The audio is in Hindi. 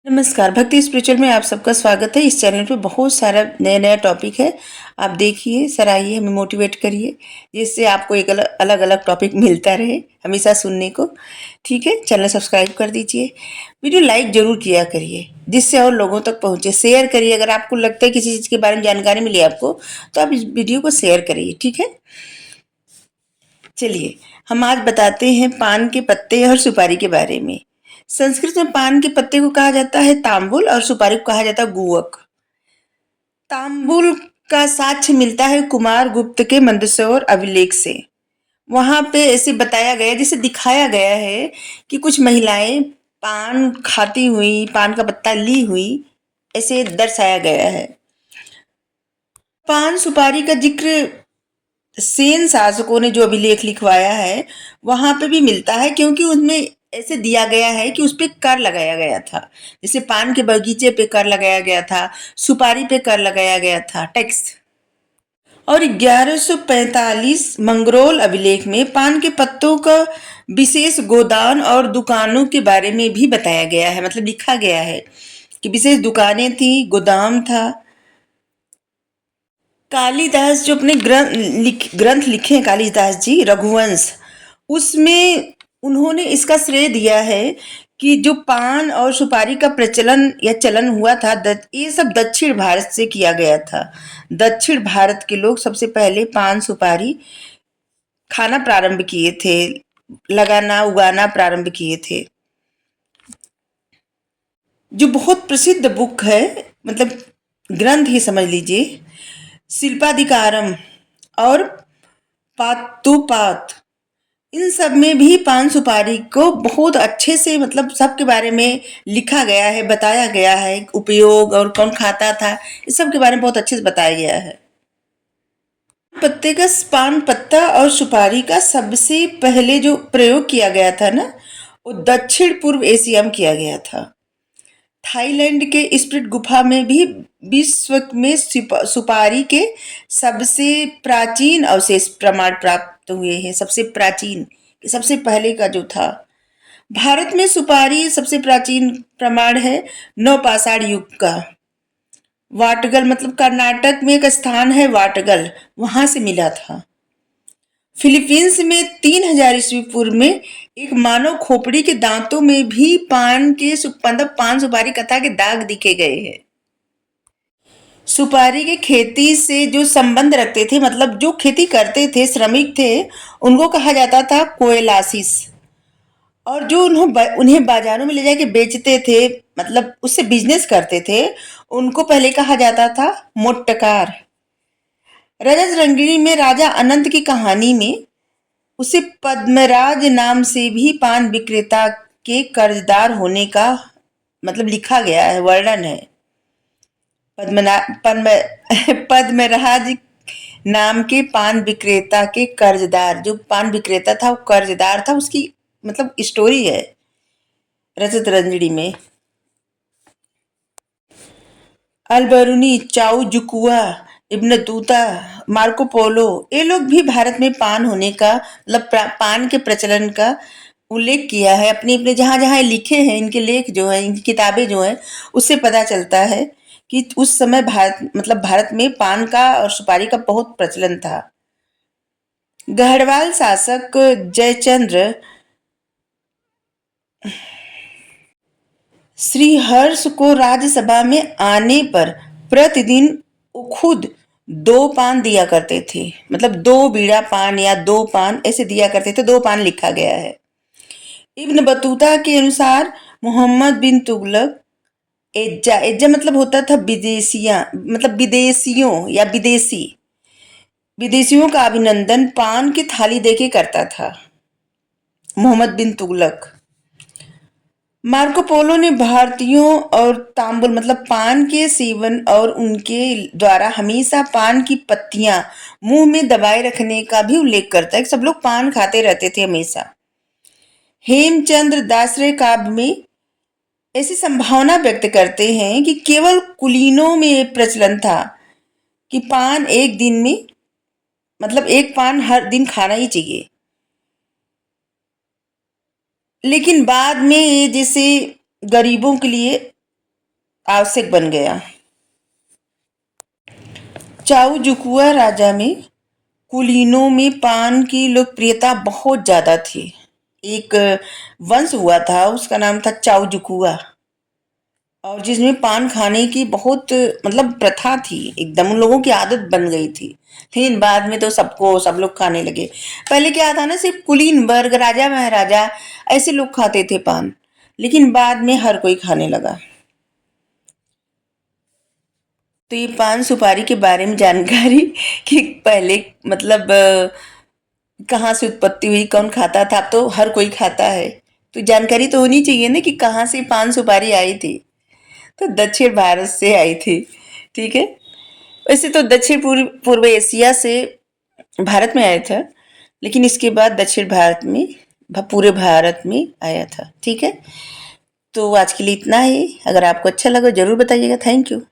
नमस्कार, भक्ति स्पिरिचुअल में आप सबका स्वागत है। इस चैनल पे बहुत सारा नया-नया टॉपिक है। आप देखिए, सराहिए, हमें मोटिवेट करिए, जिससे आपको एक अलग-अलग टॉपिक मिलता रहे हमेशा सुनने को। ठीक है? चैनल सब्सक्राइब कर दीजिए। वीडियो लाइक ज़रूर किया करिए, जिससे और लोगों तक पहुँचे। शेयर करिए, अगर आपको लगता है किसी चीज़ के बारे में जानकारी मिली आपको, तो आप इस वीडियो को शेयर करिए। ठीक है? चलिए, हम आज बताते हैं पान के पत्ते और सुपारी के बारे में। संस्कृत में पान के पत्ते को कहा जाता है तांबुल और सुपारी को कहा जाता है गुवक। तांबुल का साक्ष्य मिलता है कुमार गुप्त के मंदसौर अभिलेख से। वहां पे ऐसे बताया गया, जैसे दिखाया गया है कि कुछ महिलाएं पान खाती हुई, पान का पत्ता ली हुई, ऐसे दर्शाया गया है। पान सुपारी का जिक्र सेन शासकों ने जो अभिलेख लिखवाया है वहां पे भी मिलता है, क्योंकि उसमें ऐसे दिया गया है कि उस पे कर लगाया गया था। जैसे पान के बगीचे पे कर लगाया गया था, सुपारी पे कर लगाया गया था, टैक्स। और 1145 मंगरोल अभिलेख में पान के पत्तों का विशेष गोदान और दुकानों के बारे में भी बताया गया है, मतलब लिखा गया है कि विशेष दुकानें थी, गोदाम था। कालिदास जो अपने ग्रंथ लिखे हैं, कालिदास जी रघुवंश, उसमें उन्होंने इसका श्रेय दिया है कि जो पान और सुपारी का प्रचलन या चलन हुआ था, ये सब दक्षिण भारत से किया गया था। दक्षिण भारत के लोग सबसे पहले पान सुपारी खाना प्रारंभ किए थे, लगाना उगाना प्रारंभ किए थे। जो बहुत प्रसिद्ध बुक है, मतलब ग्रंथ ही समझ लीजिए, शिल्पाधिकारम और पातुपात, इन सब में भी पान सुपारी को बहुत अच्छे से, मतलब सबके बारे में लिखा गया है, बताया गया है, उपयोग और कौन खाता था, इस सब के बारे में बहुत अच्छे से बताया गया है। पत्ते का, पान पत्ता और सुपारी का सबसे पहले जो प्रयोग किया गया था ना, वो दक्षिण पूर्व एशिया में किया गया था। थाईलैंड के स्प्रिट गुफा में भी विश्व में सुपारी के सबसे प्राचीन अवशेष प्रमाण प्राप्त हुए हैं। सबसे प्राचीन, सबसे पहले का जो था। भारत में सुपारी सबसे प्राचीन प्रमाण है नवपाषाण युग का। वाटगल, मतलब कर्नाटक में एक स्थान है वाटगल, वहां से मिला था। फिलीपींस में 3000 ईस्वी पूर्व में एक मानव खोपड़ी के दांतों में भी पान के, मतलब पान सुपारी कथा के दाग दिखे गए हैं। सुपारी की खेती से जो संबंध रखते थे, मतलब जो खेती करते थे, श्रमिक थे, उनको कहा जाता था कोयलासिस। और जो उन्हें बाजारों में ले जाके बेचते थे, मतलब उससे बिजनेस करते थे, उनको पहले कहा जाता था मोट्टकार। रजत रंगिणी में राजा अनंत की कहानी में उसे पद्मराज नाम से भी पान विक्रेता के कर्जदार होने का, मतलब लिखा गया है, वर्णन है। पद्मराज नाम के पान विक्रेता के कर्जदार, जो पान विक्रेता था वो कर्जदार था, उसकी मतलब स्टोरी है रजत रंजनी में। अलबरूनी, चाउ जुकुआ, इब्न तूता, मार्को पोलो, ये लोग भी भारत में पान होने का, मतलब पान के प्रचलन का उल्लेख किया है। अपने अपने जहाँ जहाँ लिखे हैं, इनके लेख जो है, इनकी किताबें जो हैं, उससे पता चलता है कि उस समय भारत, मतलब भारत में पान का और सुपारी का बहुत प्रचलन था। गढ़वाल शासक जयचंद्र श्रीहर्ष को राज्यसभा में आने पर प्रतिदिन वो खुद 2 पान दिया करते थे, मतलब 2 बीड़ा पान या 2 पान ऐसे दिया करते थे। 2 पान लिखा गया है। इब्न बतूता के अनुसार मोहम्मद बिन तुगलक एज्जा, एज्जा मतलब होता था विदेशिया, मतलब विदेशियों या विदेशी, विदेशियों का अभिनंदन पान की थाली देके करता था मोहम्मद बिन तुगलक। मार्को पोलो ने भारतीयों और तांबुल, मतलब पान के सेवन और उनके द्वारा हमेशा पान की पत्तियां मुंह में दबाए रखने का भी उल्लेख करता है कि सब लोग पान खाते रहते थे हमेशा। हेमचंद्र दासरे काव्य में ऐसी संभावना व्यक्त करते हैं कि केवल कुलीनों में प्रचलन था कि पान एक दिन में, मतलब 1 पान हर दिन खाना ही चाहिए। लेकिन बाद में ये जैसे गरीबों के लिए आवश्यक बन गया। चाओजुकुआ राजा में कुलीनों में पान की लोकप्रियता बहुत ज्यादा थी। एक वंश हुआ था, उसका नाम था चाओजुकुआ, और जिसमें पान खाने की बहुत मतलब प्रथा थी, एकदम उन लोगों की आदत बन गई थी। लेकिन बाद में तो सब लोग खाने लगे। पहले क्या था ना, सिर्फ कुलीन वर्ग, राजा महाराजा ऐसे लोग खाते थे पान, लेकिन बाद में हर कोई खाने लगा। तो ये पान सुपारी के बारे में जानकारी कि पहले मतलब कहाँ से उत्पत्ति हुई, कौन खाता था, अब तो हर कोई खाता है। तो जानकारी तो होनी चाहिए ना कि कहाँ से पान सुपारी आई थी। तो दक्षिण भारत से आई थी। ठीक है। वैसे तो दक्षिण पूर्व पूर्व एशिया से भारत में आया था, लेकिन इसके बाद दक्षिण भारत में पूरे भारत में आया था। ठीक है। तो आज के लिए इतना ही। अगर आपको अच्छा लगा जरूर बताइएगा। Thank you.